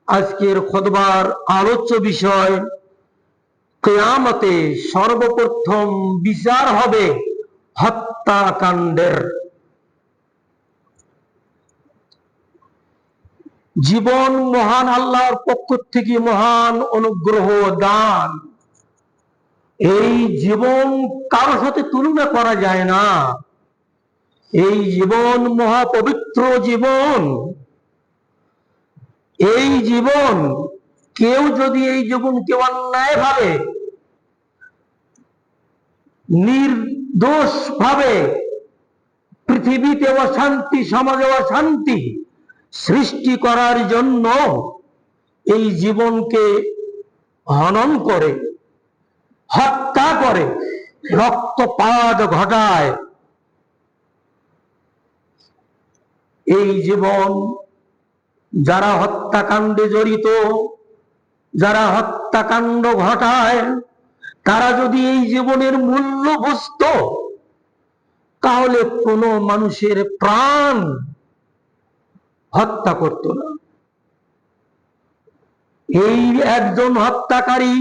আজকের খুতবার আলোচ্য বিষয়, কিয়ামতে সর্বপ্রথম বিচার হবে হত্যাকাণ্ডের। জীবন মহান আল্লাহর পক্ষ থেকে মহান অনুগ্রহ দান। এই জীবন কারোর সাথে তুলনা করা যায় না। এই জীবন মহাপবিত্র জীবন। এই জীবন কেউ যদি এই জীবনকে অন্যায় ভাবে, নির্দোষ ভাবে পৃথিবীতে অশান্তি, সমাজে অশান্তি সৃষ্টি করার জন্য এই জীবনকে হনন করে, হত্যা করে, রক্তপাত ঘটায়, এই জীবন যারা হত্যাকাণ্ডে জড়িত, যারা হত্যাকাণ্ড ঘটায়, তারা যদি এই জীবনের মূল্য বুঝত, তাহলে কোনো মানুষের প্রাণ হত্যা করত না। এই একজন হত্যাকারী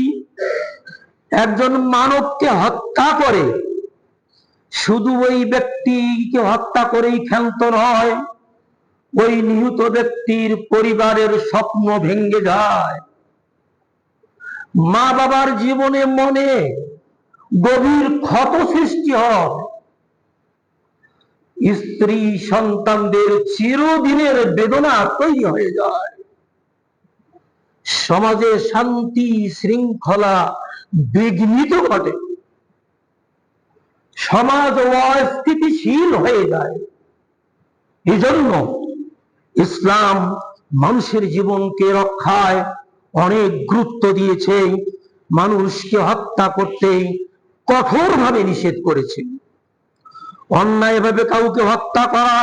একজন মানবকে হত্যা করে, শুধু ওই ব্যক্তিকে হত্যা করেই ক্ষান্ত নয়, ওই নিহত ব্যক্তির পরিবারের স্বপ্ন ভেঙে যায়, মা বাবার জীবনে মনে গভীর ক্ষত সৃষ্টি হয়, স্ত্রী সন্তানদের চিরদিনের বেদনা তৈরি হয়ে যায়, সমাজে শান্তি শৃঙ্খলা বিঘ্নিত ঘটে, সমাজ অস্থিতিশীল হয়ে যায়। এজন্য ইসলাম মানুষের জীবনকে রক্ষায় অনেক গুরুত্ব দিয়েছে, মানুষকে হত্যা করতে কঠোরভাবে নিষেধ করেছে। অন্যায়ভাবে কাউকে হত্যা করা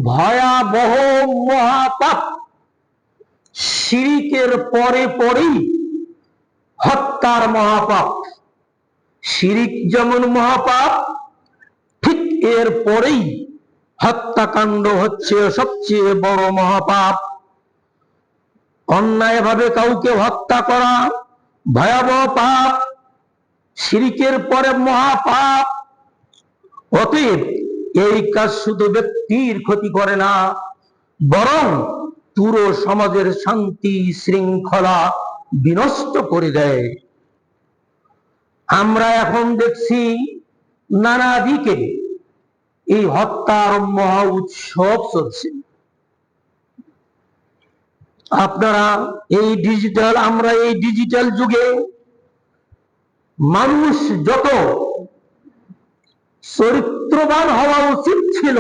ভয়াবহ মহাপাপ। শিরকের পরে পরেই হত্যার মহাপাপ। শিরক যেমন মহাপাপ, ঠিক এর পরেই হত্যাকাণ্ড হচ্ছে সবচেয়ে বড় মহাপাপ। অন্যায়ভাবে কাউকে হত্যা করা ভয়াবহ পাপ, শিরকের পরে মহাপাপ। অতএব এই কাজ শুধু ব্যক্তির ক্ষতি করে না, বরং পুরো সমাজের শান্তি শৃঙ্খলা বিনষ্ট করে দেয়। আমরা এখন দেখছি নানা দিকে এই হত্যার মহা উৎসব চলছে। আপনারা আমরা এই ডিজিটাল যুগে মানুষ যত চরিত্রবান হওয়া উচিত ছিল,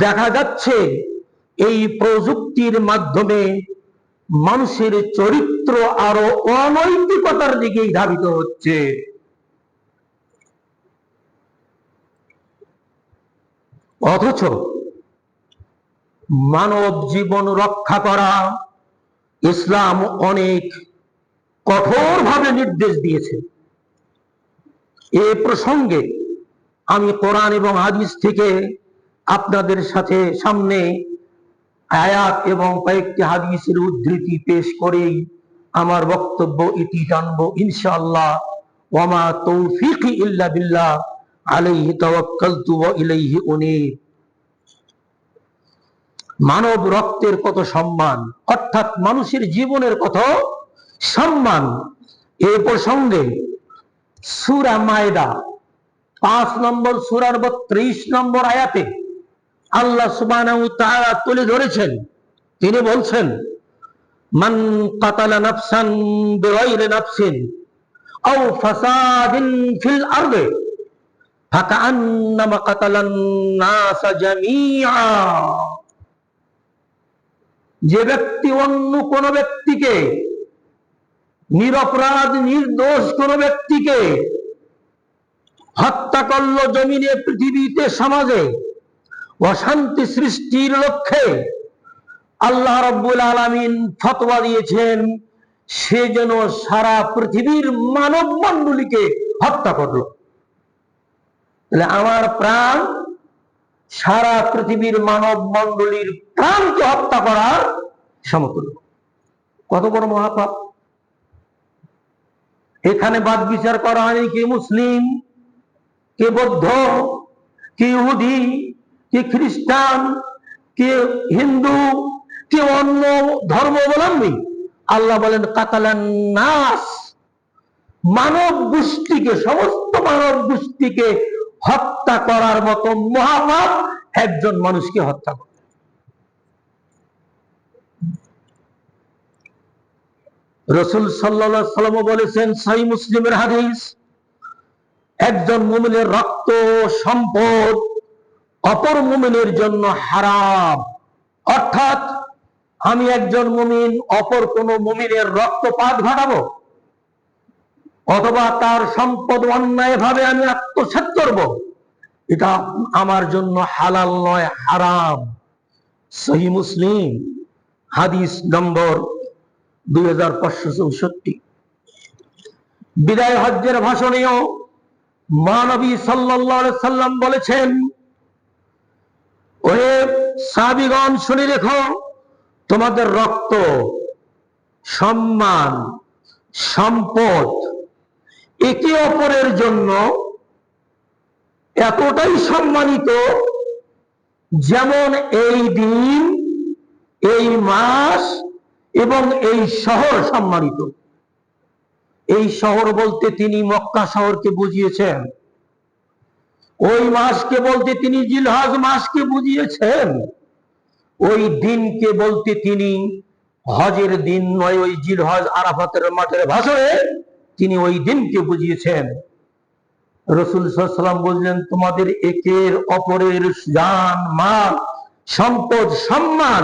দেখা যাচ্ছে এই প্রযুক্তির মাধ্যমে মানুষের চরিত্র আরো অনৈতিকতার দিকেই ধাবিত হচ্ছে। অথচ মানব জীবন রক্ষা করা ইসলাম অনেক কঠোরভাবে নির্দেশ দিয়েছে। এ প্রসঙ্গে আমি কোরআন এবং হাদিস থেকে আপনাদের সামনে আয়াত এবং কয়েকটি হাদিসের উদ্ধৃতি পেশ করেই আমার বক্তব্য ইতি টানবো ইনশাআল্লাহ। ওয়ামা তৌফিকি ইল্লা বিল্লাহ, আলাইহি তাওয়াক্কালতু ওয়া ইলাইহি উনীব। মানব রক্তের কত সম্মান, অর্থাৎ মানুষের জীবনের কত সম্মান। এ প্রসঙ্গে সূরা মায়দা 5 নম্বর সূরার 32 নম্বর আয়াতে আল্লাহ সুবহানাহু ওয়া তাআলা তুলে ধরেছেন। তিনি বলছেন, মান কাতালা নাফসান বিগাইরি নাফসিন আও ফাসাদিন ফিল আরদি ফাকান্নামা কাতালান নাসা জামিআ। যে ব্যক্তি অন্য কোন ব্যক্তিকে, নিরপরাধ নির্দোষ কোন ব্যক্তিকে হত্যা করলো, জমিনে পৃথিবীতে সমাজে অশান্তি সৃষ্টির লক্ষ্যে, আল্লাহ রাব্বুল আলামিন ফতোয়া দিয়েছেন সে যেন সারা পৃথিবীর মানব মণ্ডলীকে হত্যা করলো। তাহলে আমার প্রাণ সারা পৃথিবীর মানব মণ্ডলীর প্রাণকে হত্যা করার সমতুল্য। কত বড় মহাপাপ! এখানে বাদ বিচার করা হয়নি কে মুসলিম, কে বৌদ্ধ, কে ইহুদি, কে খ্রিস্টান, কে হিন্দু, কে অন্য ধর্মাবলম্বী। আল্লাহ বলেন কাতালান নাস, মানব গোষ্ঠীকে, সমস্ত মানব গোষ্ঠীকে হত্যা করার মতো মহাপাপ একজন মানুষকে হত্যা করে। রাসূল সাল্লাল্লাহু আলাইহি ওয়াসাল্লাম বলেছেন, সহিহ মুসলিমের হাদিস, একজন মুমিনের রক্ত সম্পদ অপর মুমিনের জন্য হারাম। অর্থাৎ আমি একজন মুমিন অপর কোন মুমিনের রক্তপাত ঘটাবো অথবা তার সম্পদ অন্যায়ভাবে আমি আত্মসাৎ করব, এটা আমার জন্য হালাল নয়, হারাম। সহিহ মুসলিম হাদিস নম্বর 2564। বিদায় হজ্জের ভাষণেও মহানবী সাল্লাল্লাহু আলাইহি সাল্লাম বলেছেন, ওহে সাহাবীগণ শুনে রেখো, তোমাদের রক্ত, সম্মান, সম্পদ একে অপরের জন্য এতটাই সম্মানিত যেমন এই দিন, এই মাস এবং এই শহর সম্মানিত। এই শহর বলতে তিনি মক্কা শহরকে বুঝিয়েছেন, ওই মাসকে বলতে তিনি জিলহজ মাসকে বুঝিয়েছেন, ওই দিনকে বলতে তিনি হজের দিন নয়, ওই জিলহজ আরাফাতের মাঠের ভাষণে তিনি ওই দিনকে বুঝিয়েছেন। রাসূল সাল্লাল্লাহু আলাইহি ওয়াসাল্লাম বললেন, তোমাদের একের অপরের জান, মাল, সম্পদ, সম্মান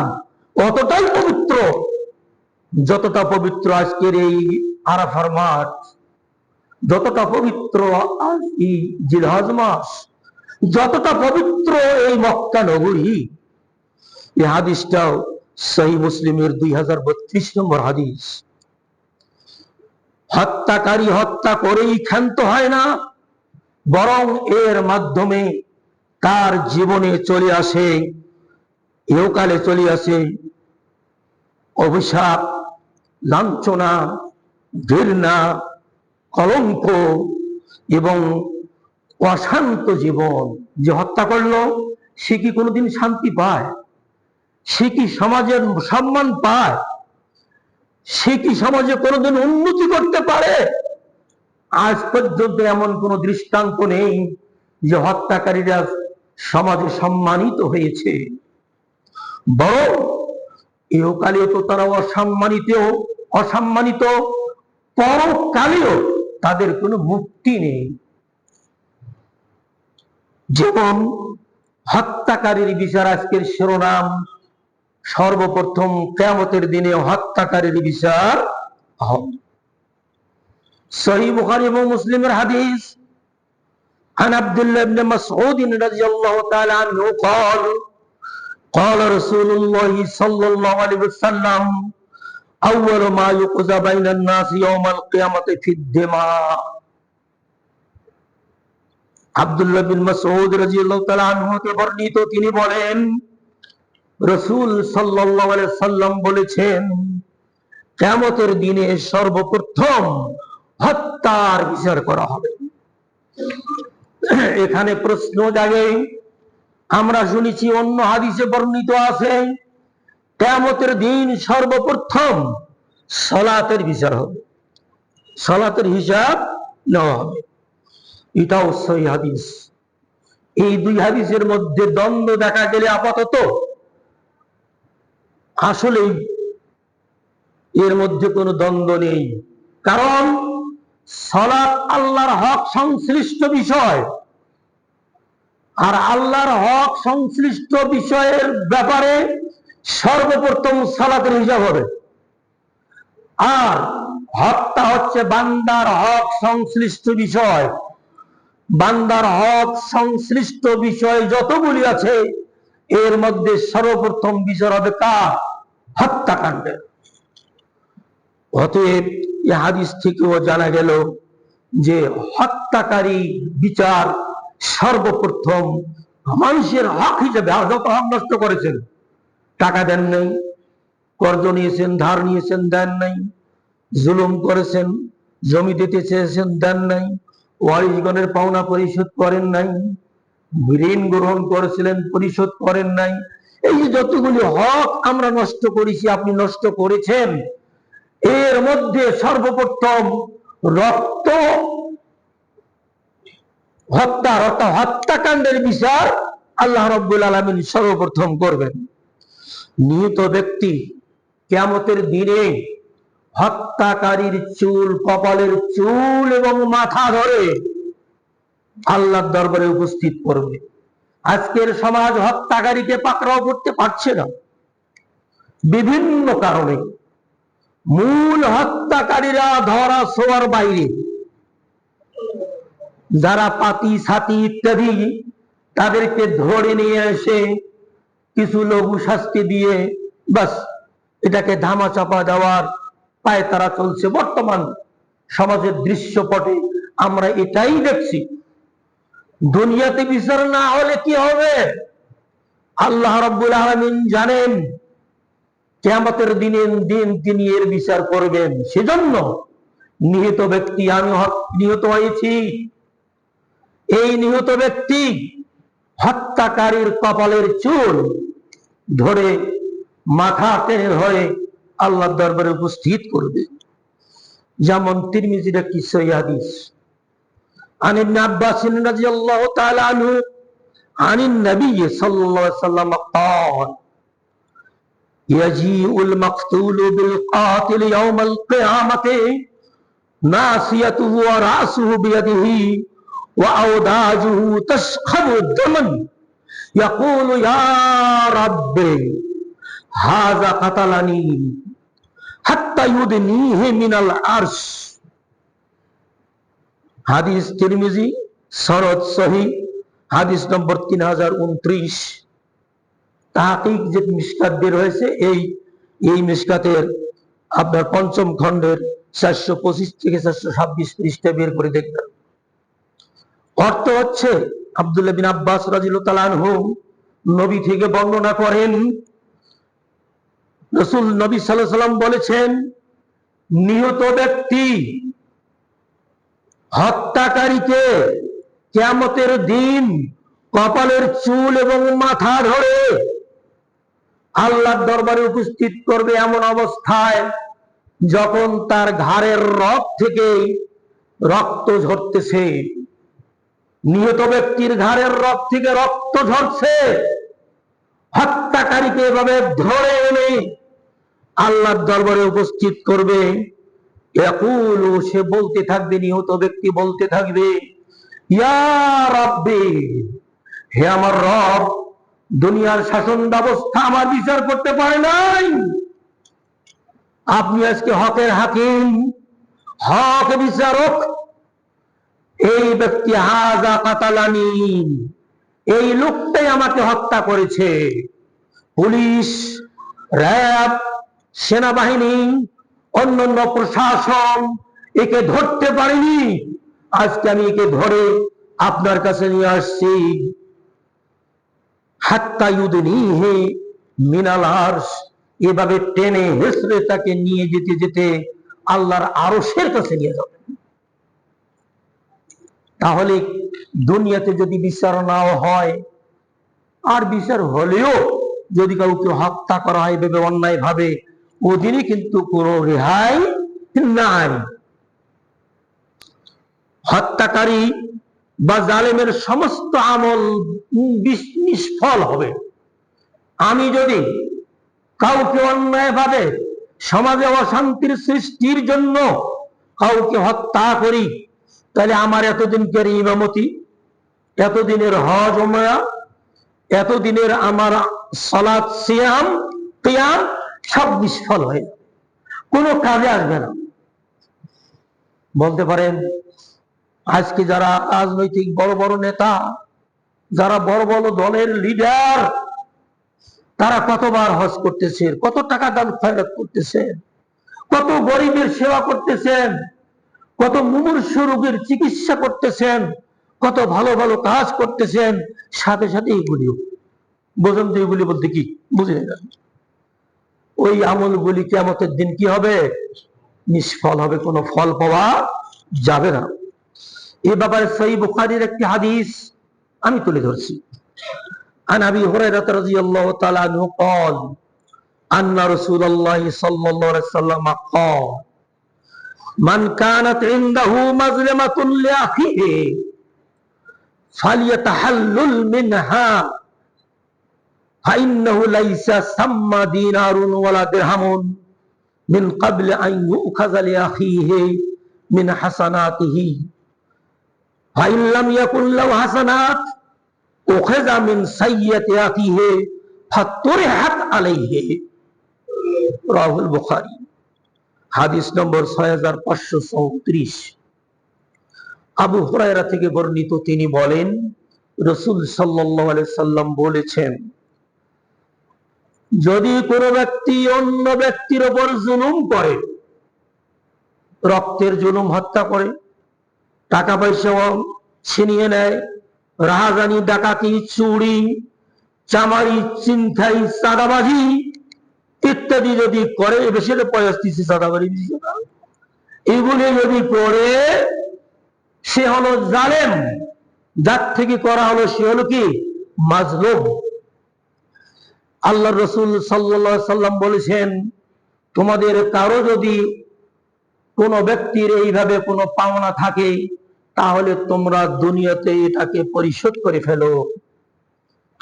অতটাই পবিত্র যতটা পবিত্র আজকের এই আরাফার মাঠ, যতটা পবিত্র এই জিলহজ মাস, যতটা পবিত্র এই মক্কা নগরী। এই হাদিসটাও সহিহ মুসলিমের 2032 নম্বর হাদিস। হত্যাকারী হত্যা করেই ক্ষান্ত হয় না, বরং এর মাধ্যমে তার জীবনে চলে আসে, ইহকালে চলে আসে অভিশাপ, লাঞ্ছনা, ঘৃণা, কলঙ্ক এবং অশান্ত জীবন। যে হত্যা করলো সে কি কোনোদিন শান্তি পায়? সে কি সমাজের সম্মান পায়? সে কি সমাজে কোনোদিন উন্নতি করতে পারে? আজ পর্যন্ত এমন কোন দৃষ্টান্ত নেই যে হত্যাকারীরা সমাজে সম্মানিত হয়েছে, বরং ইহকালেও তো তারা অসম্মানিত, পরকালেও তাদের কোনো মুক্তি নেই। যেমন হত্যাকারীর বিচার আজকের শিরোনাম, সর্বপ্রথম কিয়ামতের দিনে হত্যাকারীর বিচার হবে। সহিহ বুখারী এবং মুসলিমের হাদিস, عن عبد الله بن مسعود رضي الله تعالى عنه قال قال رسول الله صلى الله عليه وسلم أول ما يقضى بين الناس يوم القيامة في الدماء। আব্দুল্লাহ বিন মাসউদ রাদিয়াল্লাহু তাআলা আনহু তে বর্ণিত, তিনি বলেন রাসূল সাল্লাল্লাহু আলাইহি সাল্লাম বলেছেন, কিয়ামতের দিনে সর্বপ্রথম হত্যার বিচার করা হবে। এখানে প্রশ্ন জাগে, আমরা শুনেছি অন্য হাদিসে বর্ণিত আছে কিয়ামতের দিন সর্বপ্রথম সালাতের বিচার হবে, সালাতের হিসাব নেওয়া হবে। এটাও সহিহ হাদিস। এই দুই হাদিসের মধ্যে দ্বন্দ্ব দেখা গেলে আপাতত আসলে এর মধ্যে কোনো দ্বন্দ্ব নেই, কারণ সালাত আল্লাহর হক সংশ্লিষ্ট বিষয়, আর আল্লাহর হক সংশ্লিষ্ট বিষয়ের ব্যাপারে সর্বপ্রথম সালাতের হিসাব হবে। আর হত্যা হচ্ছে বান্দার হক সংশ্লিষ্ট বিষয়। বান্দার হক সংশ্লিষ্ট বিষয় যতগুলি আছে এর মধ্যে সর্বপ্রথম বিচার হবে কার? হত্যাকাণ্ডের। অতএব এই হাদিস থেকেও জানা গেল যে হত্যাকারী বিচার সর্বপ্রথম মানুষের হক হিসেবে। যত হক নষ্ট করেছেন, টাকা দেন নাই, কর্জ নিয়েছেন, ধার নিয়েছেন, দেন নাই। জুলুম করেছেন, জমি দিতে চেয়েছেন, দেন নাই। ওয়ারিশগণের পাওনা পরিশোধ করেন নাই। ঋণ গ্রহণ করেছিলেন, পরিশোধ করেন নাই। এই যে যতগুলি হক আমরা নষ্ট করেছি, আপনি নষ্ট করেছেন, এর মধ্যে সর্বপ্রথম রক্ত হত্যাকাণ্ডের বিচার আল্লাহ রাব্বুল আলামিন সর্বপ্রথম করবেন। নিহত ব্যক্তি কিয়ামতের দিনে হত্যাকারীর চুল, কপালের চুল এবং মাথা ধরে আল্লাহর দরবারে উপস্থিত করবে। আজকের সমাজ হত্যাকারীকে পাকড়াও করতে পারছে না বিভিন্ন কারণে। মূল হত্যাকারীরা ধরা ছোঁয়ার বাইরে, যারা পাতি ছাতি ইত্যাদি, তাদেরকে ধরে নিয়ে এসে কিছু লঘু শাস্তি দিয়ে বাস এটাকে ধামাচাপা দেওয়ার পায়ে তারা চলছে। বর্তমান সমাজের দৃশ্যপটে আমরা এটাই দেখছি। দুনিয়াতে বিচার না হলে কি হবে? আল্লাহ রাব্বুল আলামিন জানেন কিয়ামতের দিন তিনি এর বিচার করবেন। সেজন্য নিহত ব্যক্তি, আমি নিহত হয়েছি, এই নিহত ব্যক্তি হত্যাকারীর কপালের চুল ধরে মাথা টেনে ধরে আল্লাহর দরবারে উপস্থিত করবে। যেমন তিরমিজির একটি সহিহ হাদিস, আন ইবনে আব্বাস রাদিয়াল্লাহু তাআলা আনহু আনিন নবী সাল্লাল্লাহু আলাইহি ওয়াসাল্লাম قال يجيء المقتول بالقاتل يوم القيامة ناصيته ورأسه بيده وأوداجه تشخب دما يقول يا رب هذا قتلني حتى يدنيه من العرش। হাদিস তিরমিজি, সনদ সহিহ, হাদিস নম্বর 3029। তাহকিক যে মিশকাত বের হয়েছে, এই মিশকাতের আপনার পঞ্চম খণ্ডের 425 থেকে 426 পৃষ্ঠা বের করে দেখবেন। অর্থ হচ্ছে, আব্দুল্লাহ বিন আব্বাস রাদিয়াল্লাহু তাআলা আনহু নবী থেকে বর্ণনা করেন, রাসূল নবী সাল্লাল্লাহু আলাইহি ওয়াসাল্লাম বলেছেন, নিহত ব্যক্তি হত্যাকারীকে কিয়ামতের দিন কপালের চুল এবং মাথা ধরে আল্লাহর দরবারে উপস্থিত করবে এমন অবস্থায় যখন তার ঘাড়ের রগ থেকে রক্ত ঝরতেছে। নিহত ব্যক্তির ঘাড়ের রগ থেকে রক্ত ঝরছে। হত্যাকারীকে এভাবে ধরে এনে আল্লাহর দরবারে উপস্থিত করবে। ইয়াকুলু, সে বলতে থাকবে, নিহত ব্যক্তি বলতে থাকবে, ইয়া রাব্বি, হে আমার রব, দুনিয়ার শাসন ব্যবস্থা আমার বিচার করতে পারে নাই, আপনি আজকে হকের হাকিম, হক বিচারক। এই ব্যক্তি হাজা কাতালানি, এই লোকটাই আমাকে হত্যা করেছে। পুলিশ, র‍্যাব, সেনাবাহিনী, অন্যান্য প্রশাসন একে ধরতে পারেনি, আজকে আমি একে ধরে আপনার কাছে নিয়ে আসছি। হাত্তা ইউদনিহি মিনাল আরশ, এভাবে টেনে হেসড়ে তাকে নিয়ে যেতে যেতে আল্লাহর আরশের কাছে নিয়ে যাবে। তাহলে দুনিয়াতে যদি বিচার না হয়, আর বিচার হলেও যদি কাউকে হত্যা করা হয় ভেবে অন্যায় ভাবে, ওদিনই কিন্তু কোনো রেহাই নাই। হত্যাকারী বা জালেমের সমস্ত আমল নিষ্ফল হবে। আমি যদি কাউকে অন্যায় ভাবে সমাজে অশান্তির সৃষ্টির জন্য কাউকে হত্যা করি, তাহলে আমার এতদিনকার ইমামতি, এতদিনের হজ ওমরা, এতদিনের আমার সালাত, সিয়াম, কিয়াম সব নিষ্ফল হয়ে যাবে, কোনো কাজে আসবে না। বলতে পারেন আজকে যারা রাজনৈতিক বড় বড় নেতা, যারা বড় বড় দলের লিডার, তারা কতবার হজ করতেছেন, কত টাকা দান খয়রাত করতেছেন, কত গরিবের সেবা করতেছেন, কত মুমূর্ষু রোগীর চিকিৎসা করতেছেন, কত ভালো ভালো কাজ করতেছেন। সাথে সাথে এগুলিও বোঝেন তো, এগুলি বলতে কি বুঝে না, ওই আমলগুলি কিয়ামতের দিন কি হবে? নিষ্ফল হবে, কোনো ফল পাওয়া যাবে না। এ ব্যাপারে সহিহ বুখারীর একটি হাদিস আমি তুলে ধরছি। আন আবি হুরায়রা রাদিয়াল্লাহু তাআলা আনহু قال আন্না রাসূলুল্লাহ সাল্লাল্লাহু আলাইহি ওয়াসাল্লাম قال মান কানাত ইনদাহু মাজলামাতুন লিআখিহি ফালিয়াতাহাল্লাল মিনহা ফাইন্নাহু লাইসা সাম্মা দিনারুন ওয়ালা দিরহামুন মিন ক্বাবলি আন ইউখাযা লিআখিহি মিন হাসানাতিহি ফাইন লাম ইয়াকুন লাহু হাসানাত উখিযা মিন সাইয়্যাতি আখিহি ফাতুরিহাত আলাইহি। রাহুল বুখারী, হাদিস নম্বর 6534। আবু হুরায়রা থেকে বর্ণিত, তিনি বলেন রাসূল সাল্লাল্লাহু আলাইহি সাল্লাম বলেছেন, যদি কোনো ব্যক্তি অন্য ব্যক্তির উপর জুলুম করে, রক্তের জুলুম, হত্যা করে, টাকা পয়সা ছিনিয়ে নেয়, রাহাজানি, ডাকাতি, চুরি, চামারি, ছিনতাই, চাঁদাবাজি ইত্যাদি যদি করে, বেশি পয়সা চাঁদাবাজি এগুলি যদি করে, সে হলো জালেম, যার থেকে করা হলো সে হলো কি? মাজলুম। আল্লাহর রাসূল সাল্লাল্লাহু আলাইহি সাল্লাম বলেছেন, তোমাদের কারো যদি কোনো ব্যক্তির এইভাবে কোনো পাওনা থাকে, তাহলে তোমরা দুনিয়াতে এটাকে পরিশোধ করে ফেলো,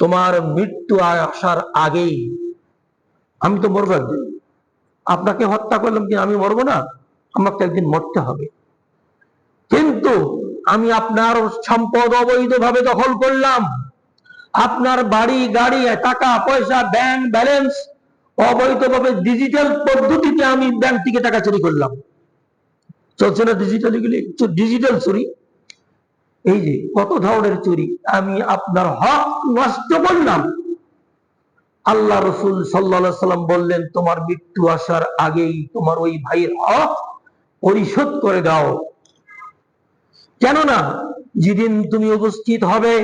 তোমার মৃত্যু আসার আগেই। আমি তো মরবো একদিন, আপনাকে হত্যা করলাম কি আমি মরবো না? আমাকে একদিন মরতে হবে। কিন্তু আমি আপনার সম্পদ অবৈধভাবে দখল করলাম, আপনার বাড়ি গাড়ি, টাকা পয়সা, ব্যাংক ব্যালেন্স অবৈধভাবে ডিজিটাল পদ্ধতিতে আমি ব্যাংক থেকে টাকা চুরি করলাম, চলছে না ডিজিটাল, ডিজিটাল চুরি। এই যে কত ধরনের চুরি, আমি আপনার হক নষ্ট করলাম। আল্লাহ রাসূল সাল্লাল্লাহু আলাইহি সাল্লাম বললেন, তোমার মৃত্যু আসার আগেই তোমার ওই ভাইয়ের হক পরিশোধ করে দাও। কেননা যেদিন তুমি উপস্থিত হবে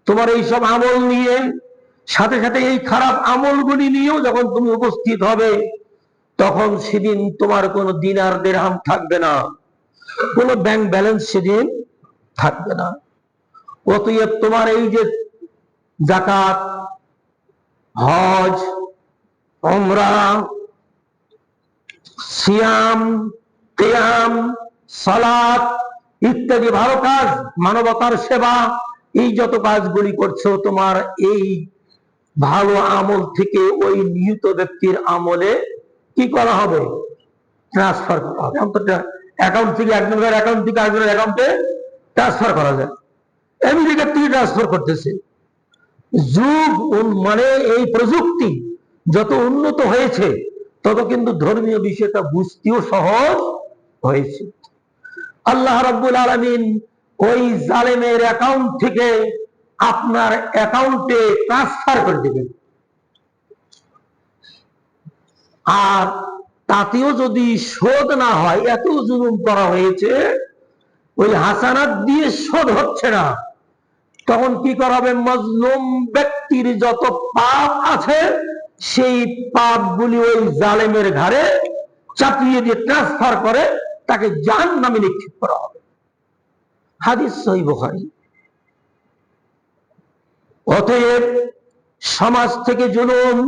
তোমার এই সব আমল নিয়ে, সাথে সাথে এই খারাপ আমলগুলি নিয়েও যখন তুমি উপস্থিত হবে, তখন সেদিন তোমার কোনো দিনার দিরহাম থাকবে না, কোনো ব্যাংক ব্যালেন্স সেদিন থাকবে না। অতএব তোমার এই যে যাকাত, হজ, উমরা, সিয়াম, কিয়াম, সালাত ইত্যাদি ভালো কাজ, মানবতার সেবা, এই যত কাজগুলি করছো, তোমার এই ভালো আমল থেকে ওই নিহত ব্যক্তির আমলে কি করা হবে? ট্রান্সফার করা হবে। অ্যাকাউন্ট থেকে একজনের অ্যাকাউন্ট থেকে আরেকজনের অ্যাকাউন্টে ট্রান্সফার করা যায়। আমেরিকার থেকে ট্রান্সফার করতেছে। যুগ মানে এই প্রযুক্তি যত উন্নত হয়েছে, তত কিন্তু ধর্মীয় বিষয়টা বুঝতেও সহজ হয়েছে। আল্লাহ রাব্বুল আলামিন ওই জালেমের অ্যাকাউন্ট থেকে আপনার অ্যাকাউন্টে ট্রান্সফার করে দেবেন। আর তাতেও যদি শোধ না হয়, এত জুলুম করা হয়েছে, ওই হাসানাত দিয়ে শোধ হচ্ছে না, তখন কি করা হবে? মজলুম ব্যক্তির যত পাপ আছে, সেই পাপগুলি ওই জালেমের ঘাড়ে চাপিয়ে দিয়ে ট্রান্সফার করে তাকে জাহান্নামে নিক্ষেপ করা হবে। হাদিস সহিহ বুখারী। অতএব সমাজ থেকে জুলুম,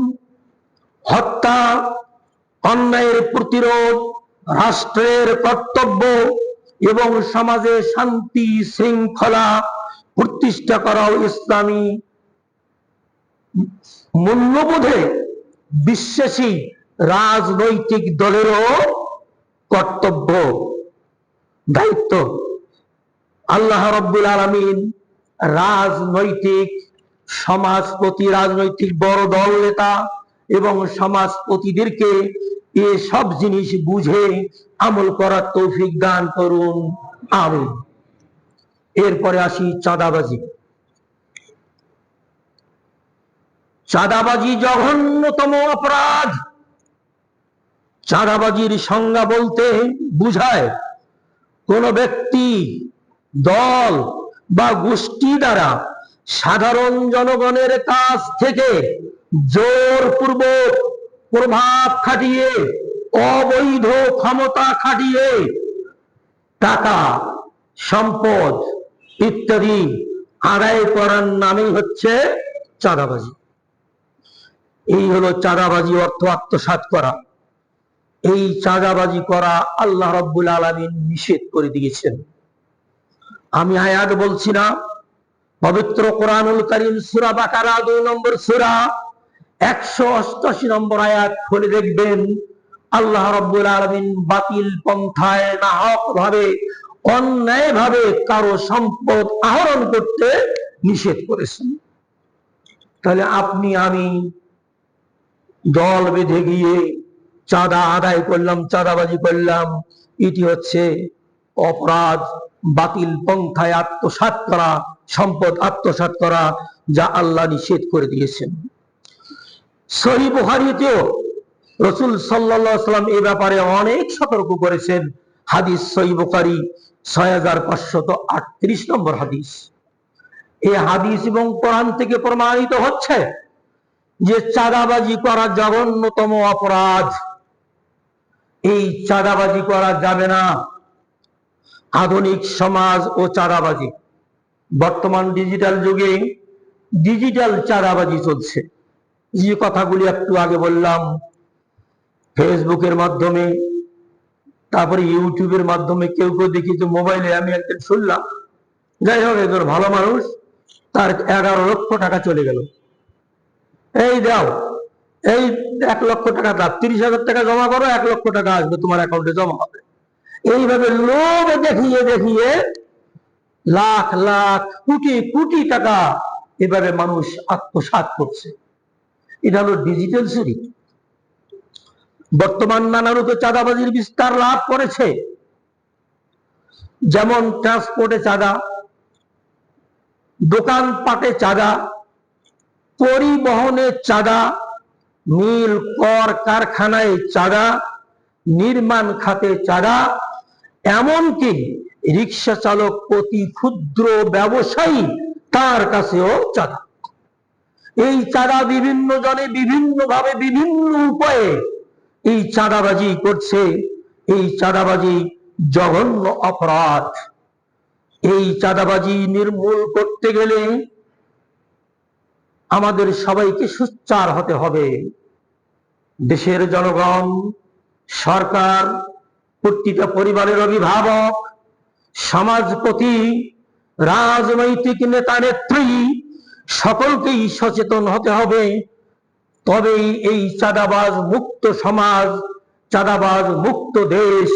হত্যা, অন্যায়ের প্রতিরোধ রাষ্ট্রের কর্তব্য এবং সমাজে শান্তি শৃঙ্খলা প্রতিষ্ঠা করাও ইসলামী মূল্যবোধে বিশ্বাসী রাজনৈতিক দলেরও কর্তব্য, দায়িত্ব। আল্লাহ রাব্বুল আলামিন রাজনৈতিক সমাজপতি, রাজনৈতিক বড় দল নেতা এবং সমাজপতিদেরকে এসব জিনিস বুঝে আমল করার তৌফিক দান করুন, আমিন। এরপরে আসি চাঁদাবাজি। চাঁদাবাজি জঘন্যতম অপরাধ। চাঁদাবাজির সংজ্ঞা বলতে বুঝায় কোন ব্যক্তি, দল বা গোষ্ঠী দ্বারা সাধারণ জনগণের কাছ থেকে জোরপূর্বক প্রভাব খাটিয়ে, অবৈধ ক্ষমতা খাটিয়ে টাকা, সম্পদ ইত্যাদি আদায় করার নামই হচ্ছে চাঁদাবাজি। এই হলো চাঁদাবাজি, অর্থ আত্মসাৎ করা। এই চাঁদাবাজি করা আল্লাহ রাব্বুল আলামিন নিষেধ করে দিয়েছেন। আমি আয়াত বলছি না, পবিত্র কোরআনুল কারীম সূরা বাকারা 2 নম্বর সূরা 188 নম্বর আয়াত খুলে দেখবেন, আল্লাহ রাব্বুল আলামিন বাতিল পন্থায়, নাহক ভাবে, অন্যায় ভাবে কারো সম্পদ আহরণ করতে নিষেধ করেছেন। তাহলে আপনি আমি দল বেঁধে গিয়ে চাঁদা আদায় করলাম, চাঁদাবাজি করলাম, এটি হচ্ছে অপরাধ। বাতিল পন্থায় আত্মসাৎ করা, সম্পদ আত্মসাৎ করা, যা আল্লাহ নিষেধ করে দিয়েছেন। সহিহ বুখারীতেও রাসূল সাল্লাল্লাহু আলাইহি ওয়াসাল্লাম এই ব্যাপারে অনেক সতর্ক করেছেন। হাদিস সহিহ বুখারী 6538 নম্বর হাদিস। এই হাদিস এবং কোরআন থেকে প্রমাণিত হচ্ছে যে চাঁদাবাজি করা জঘন্যতম অপরাধ। এই চাঁদাবাজি করা যাবে না। আধুনিক সমাজ ও চাঁদাবাজি, বর্তমান ডিজিটাল যুগে ডিজিটাল চাঁদাবাজি চলছে। যে কথাগুলি একটু আগে বললাম, ফেসবুকের মাধ্যমে, তারপরে ইউটিউবের মাধ্যমে, কেউ কেউ দেখি যে মোবাইলে, আমি একদিন শুনলাম, যাই হোক একজন ভালো মানুষ, তার 11 লক্ষ টাকা চলে গেল। এই দাও, এই 1 লক্ষ টাকা দাও, 30,000 টাকা জমা করো, 1 লক্ষ টাকা আসবে তোমার অ্যাকাউন্টে জমা হবে। এইভাবে লোভ দেখিয়ে দেখিয়ে লাখ লাখ, কোটি কোটি টাকা এভাবে মানুষ আত্মসাৎ করছে। এটা হলো ডিজিটাল চুরি। বর্তমান নানা রূপে চাঁদাবাজির বিস্তার লাভ করেছে। যেমন ট্রান্সপোর্টে চাঁদা, দোকানপাটে চাঁদা, পরিবহনে চাঁদা, মিল কর কারখানায় চাঁদা, নির্মাণ খাতে চাঁদা, এমনকি রিক্সা চালক, অতি ক্ষুদ্র ব্যবসায়ী, তার কাছেও চাঁদা। এই চাঁদা বিভিন্ন জনে বিভিন্ন ভাবে, বিভিন্ন উপায়ে এই চাঁদাবাজি করছে। এই চাঁদাবাজি জঘন্য অপরাধ। এই চাঁদাবাজি নির্মূল করতে গেলে আমাদের সবাইকে সোচ্চার হতে হবে। দেশের জনগণ, সরকার, প্রতিটা পরিবারের অভিভাবক, সমাজপতি, রাজনৈতিক নেতা নেত্রী, সকলকেই সচেতন হতে হবে। তবেই এই চাঁদাবাজ মুক্ত সমাজ, চাঁদাবাজ মুক্ত দেশ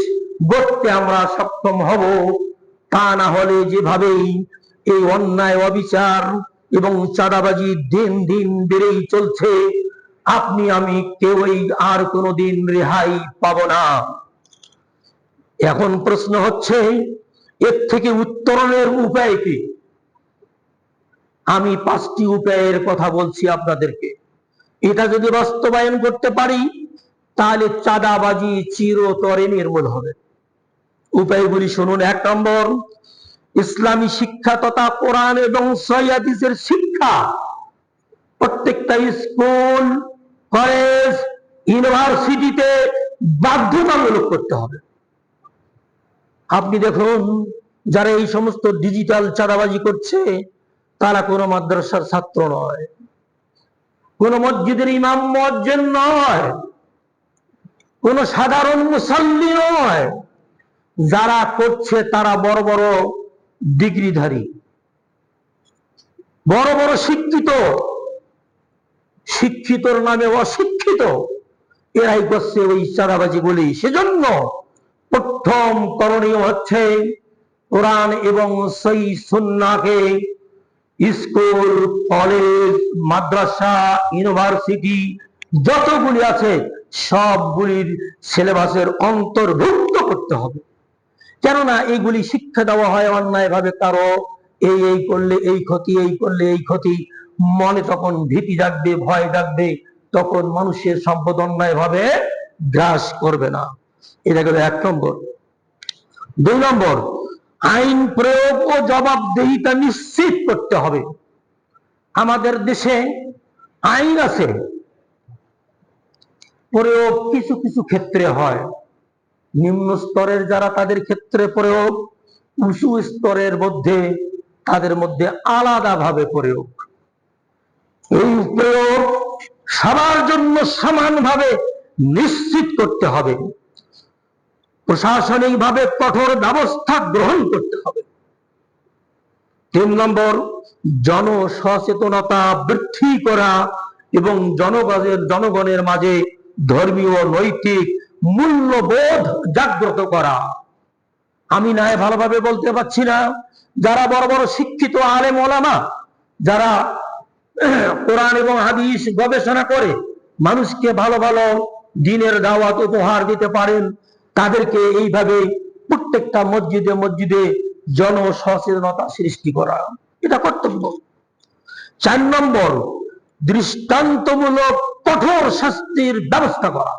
গড়তে আমরা সক্ষম হব। তা না হলে যেভাবেই এই অন্যায়, অবিচার এবং চাঁদাবাজি দিন দিন বেড়েই চলছে, আপনি আমি কেউই আর কোনোদিন রেহাই পাব না। এখন প্রশ্ন হচ্ছে, এর থেকে উত্তরণের উপায় কি? আমি 5টি উপায়ের কথা বলছি আপনাদেরকে। এটা যদি বাস্তবায়ন করতে পারি, তাহলে চাঁদাবাজি চিরতরে নির্মূল হবে। উপায়গুলি শুনুন। 1 নম্বর, ইসলামী শিক্ষা তথা কোরআন এবং সহিহ হাদিসের শিক্ষা প্রত্যেকটা স্কুল, কলেজ, ইউনিভার্সিটিতে বাধ্যতামূলক করতে হবে। আপনি দেখুন, যারা এই সমস্ত ডিজিটাল চাঁদাবাজি করছে, তারা কোনো মাদ্রাসার ছাত্র নয়, কোন মসজিদের ইমাম মুয়াজ্জিন নয়, কোন সাধারণ মুসাল্লি নয়। যারা করছে তারা বড় বড় ডিগ্রিধারী, বড় বড় শিক্ষিত, শিক্ষিতর নামে অশিক্ষিত, এরাই করছে ওই চাঁদাবাজি বলি। সেজন্য প্রথম করণীয় হচ্ছে কোরআন এবং সহিহ সুন্নাহকে স্কুল, কলেজ, মাদ্রাসা, ইউনিভার্সিটি যতগুলি আছে সবগুলির সিলেবাসের অন্তর্ভুক্ত করতে হবে। কেননা এইগুলি শিক্ষা দেওয়া হয় অন্যায় ভাবে, কারো এই এই করলে এই ক্ষতি, এই করলে এই ক্ষতি, মনে তখন ভীতি জাগবে, ভয় জাগবে, তখন মানুষের সম্পদ অন্যায় ভাবে গ্রাস করবে না। এটা গেল 1 নম্বর। 2 নম্বর, আইন প্রয়োগ ও জবাবদিহিতা নিশ্চিত করতে হবে। আমাদের দেশে আইন আছে, প্রয়োগ কিছু কিছু ক্ষেত্রে হয়, নিম্ন স্তরের যারা তাদের ক্ষেত্রে প্রয়োগ, উঁচু স্তরের মধ্যে তাদের মধ্যে আলাদাভাবে প্রয়োগ। এই প্রয়োগ সবার জন্য সমানভাবে নিশ্চিত করতে হবে, প্রশাসনিকভাবে কঠোর ব্যবস্থা গ্রহণ করতে হবে। 3 নম্বর, জনসচেতনতা বৃদ্ধি করা এবং জনগণের মাঝে ধর্মীয় নৈতিক মূল্যবোধ জাগ্রত করা। আমি নাই ভালোভাবে বলতে পারছি না, যারা বড় বড় শিক্ষিত আলেম ওলামা, যারা কোরআন এবং হাদিস গবেষণা করে মানুষকে ভালো ভালো দ্বীনের দাওয়াত উপহার দিতে পারেন, তাদেরকে এইভাবে প্রত্যেকটা মসজিদে মসজিদে জনসচেতনতা সৃষ্টি করা, এটা কর্তব্য। 4 নম্বর, দৃষ্টান্তমূলক কঠোর শাস্তির ব্যবস্থা করা।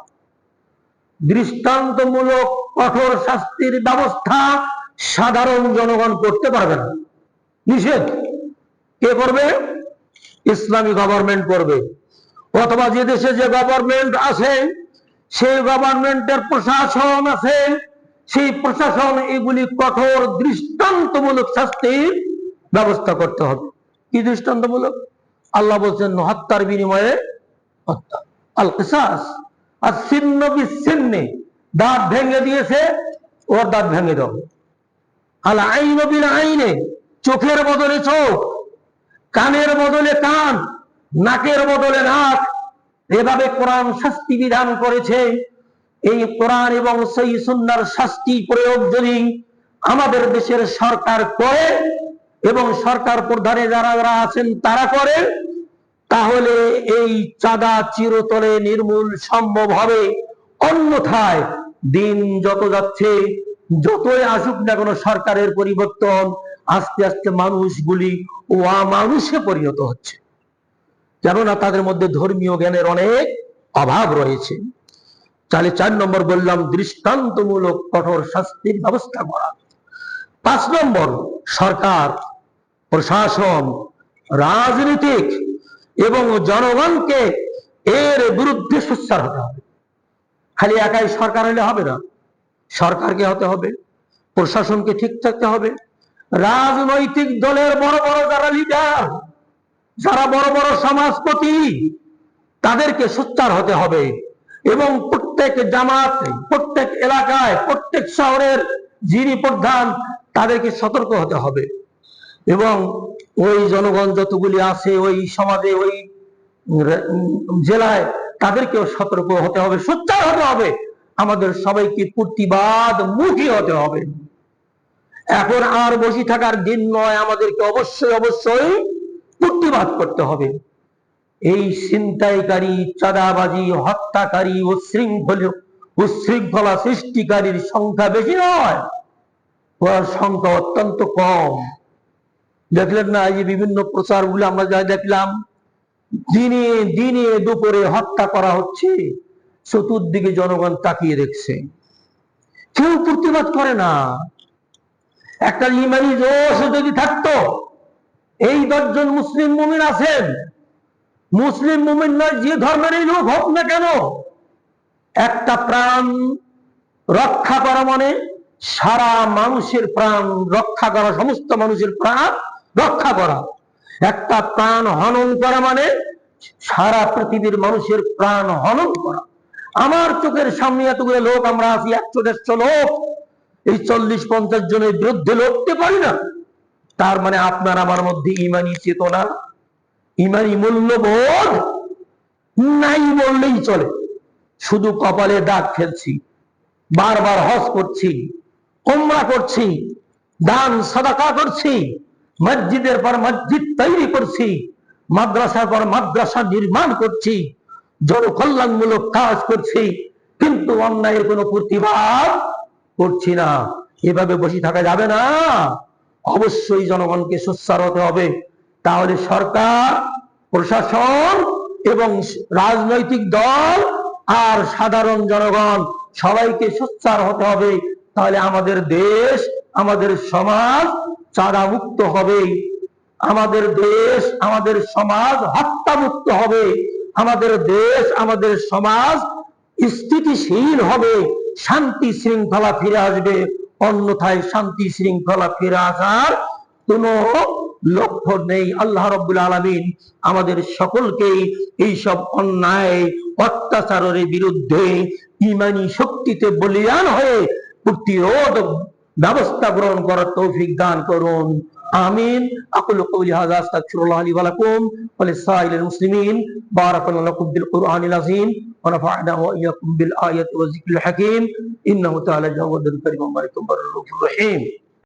দৃষ্টান্তমূলক কঠোর শাস্তির ব্যবস্থা সাধারণ জনগণ করতে পারবে না, নিষেধ। কে করবে? ইসলামী গভর্নমেন্ট করবে, অথবা যে দেশে যে গভর্নমেন্ট আছে সেই গভর্নমেন্টের প্রশাসন আছে, সেই প্রশাসন এগুলি কঠোর দৃষ্টান্তমূলক শাস্তির ব্যবস্থা করতে হবে। কি দৃষ্টান্তমূলক? আল্লাহ বলছেন হত্যার বিনিময়ে হত্যা, আল কিসাস, আর ছিন্ন বিচ্ছিন্নে, দাঁত ভেঙে দিয়েছে ওর দাঁত ভেঙে দাও। আল আইন বিল আইনে, চোখের বদলে চোখ, কানের বদলে কান, নাকের বদলে নাক, এভাবে কোরআন শাস্তি বিধান করেছে। এই কোরআন এবং সহিহ সুন্নাহর শাস্তি প্রয়োগ যদি আমাদের দেশের সরকার করে এবং সরকার প্রধানে যারা যারা আছেন তারা করে, তাহলে এই চাঁদা চিরতরে নির্মূল সম্ভব হবে। অন্যথায় দিন যত যাচ্ছে, যতই আসুক না কোনো সরকারের পরিবর্তন, আস্তে আস্তে মানুষগুলি অমানুষে পরিণত হচ্ছে, কেননা তাদের মধ্যে ধর্মীয় জ্ঞানের অনেক অভাব রয়েছে। তাহলে 4 নম্বর বললাম দৃষ্টান্তমূলক কঠোর শাস্তির ব্যবস্থা করা। 5 নম্বর, সরকার, প্রশাসন, রাজনীতিক এবং জনগণকে এর বিরুদ্ধে সোচ্চার হতে হবে। খালি একাই সরকার হলে হবে না, সরকারকে হতে হবে, প্রশাসনকে ঠিক থাকতে হবে, রাজনৈতিক দলের বড় বড় যারা লিডার, যারা বড় বড় সমাজপতি, তাদেরকে সোচ্চার হতে হবে এবং প্রত্যেক জামাত, প্রত্যেক এলাকায়, প্রত্যেক শহরের যিনি প্রধান, তাদেরকে সতর্ক হতে হবে এবং ওই জনগণ যতগুলি আছে ওই সমাজে, ওই জেলায়, তাদেরকেও সতর্ক হতে হবে, সোচ্চার হতে হবে। আমাদের সবাইকে প্রতিবাদ মুখী হতে হবে। এখন আর বসে থাকার দিন নয়, আমাদেরকে অবশ্যই অবশ্যই প্রতিবাদ করতে হবে। এই ছিনতাইকারী, চাঁদাবাজি, হত্যাকারী, উচ্ছৃঙ্খলা সৃষ্টিকারীর সংখ্যা বেশি নয়, ওর সংখ্যা অত্যন্ত কম। দেখলেন না, এই বিভিন্ন প্রচারগুলো আমরা যা দেখলাম, দিনে দিনে দুপুরে হত্যা করা হচ্ছে, চতুর্দিকে জনগণ তাকিয়ে দেখছে, কেউ প্রতিবাদ করে না। একটা ইমানি জোশ যদি থাকতো, এই 10 জন মুসলিম মুমিন আছেন, মুসলিম মুমিন নয় যে ধর্মেরই লোক হোক না কেন, একটা প্রাণ রক্ষা করা মানে সারা মানুষের প্রাণ রক্ষা করা, সমস্ত মানুষের প্রাণ রক্ষা করা। একটা প্রাণ হনন করা মানে সারা পৃথিবীর মানুষের প্রাণ হনন করা। আমার চোখের সামনে এতগুলো লোক আমরা আছি, 100-150 লোক, এই 40-50 জনের বিরুদ্ধে লড়তে পারি না, তার মানে আপনার আমার মধ্যে ইমানি চেতনা, ইমানি মূল্যবোধ নাই বললেই চলে। শুধু কপালে দাগ ফেলছি, বারবার হজ করছি, উমরা করছি, দান সাদাকা করছি, মসজিদের পর মসজিদ তৈরি করছি, মাদ্রাসার পর মাদ্রাসা নির্মাণ করছি, জনকল্যাণমূলক কাজ করছি, কিন্তু অন্যায়ের কোনো প্রতিবাদ করছি না। এভাবে বসে থাকা যাবে না, অবশ্যই জনগণকে সোচ্চার হতে হবে। তাহলে সরকার, প্রশাসন এবং রাজনৈতিক দল আর সাধারণ জনগণ সবাইকে সোচ্চার হতে হবে। তাহলে আমাদের দেশ, আমাদের সমাজ চাঁদা মুক্ত হবে, আমাদের দেশ, আমাদের সমাজ হত্যা মুক্ত হবে, আমাদের দেশ, আমাদের সমাজ স্থিতিশীল হবে, শান্তি শৃঙ্খলা ফিরে আসবে। অন্যথায় শান্তি শৃঙ্খলা ফিরে আসার কোনো লক্ষ্য নেই। আল্লাহ রাব্বুল আলামিন আমাদের সকলকেই এইসব অন্যায় অত্যাচারের বিরুদ্ধে ঈমানী শক্তিতে বলীয়ান হয়ে প্রতিরোধ ব্যবস্থা গ্রহণ করার তৌফিক দান করুন। আমিন। আকুলু কওলি হাযা আস্তাগফিরুল্লাহ লি ওয়া লাকুম ওয়া লিসাইরিল মুসলিমিন। বারাকাল্লাহু লাকুম বিল কুরআনিল আযীম ওয়া নাফা'না ওয়া ইয়্যাকুম বিল আয়াতি ওয়া যিকরিল হাকীম। ইন্নাহু তাআলা জাওয়াদুল কারীম মালিকুর রহিম।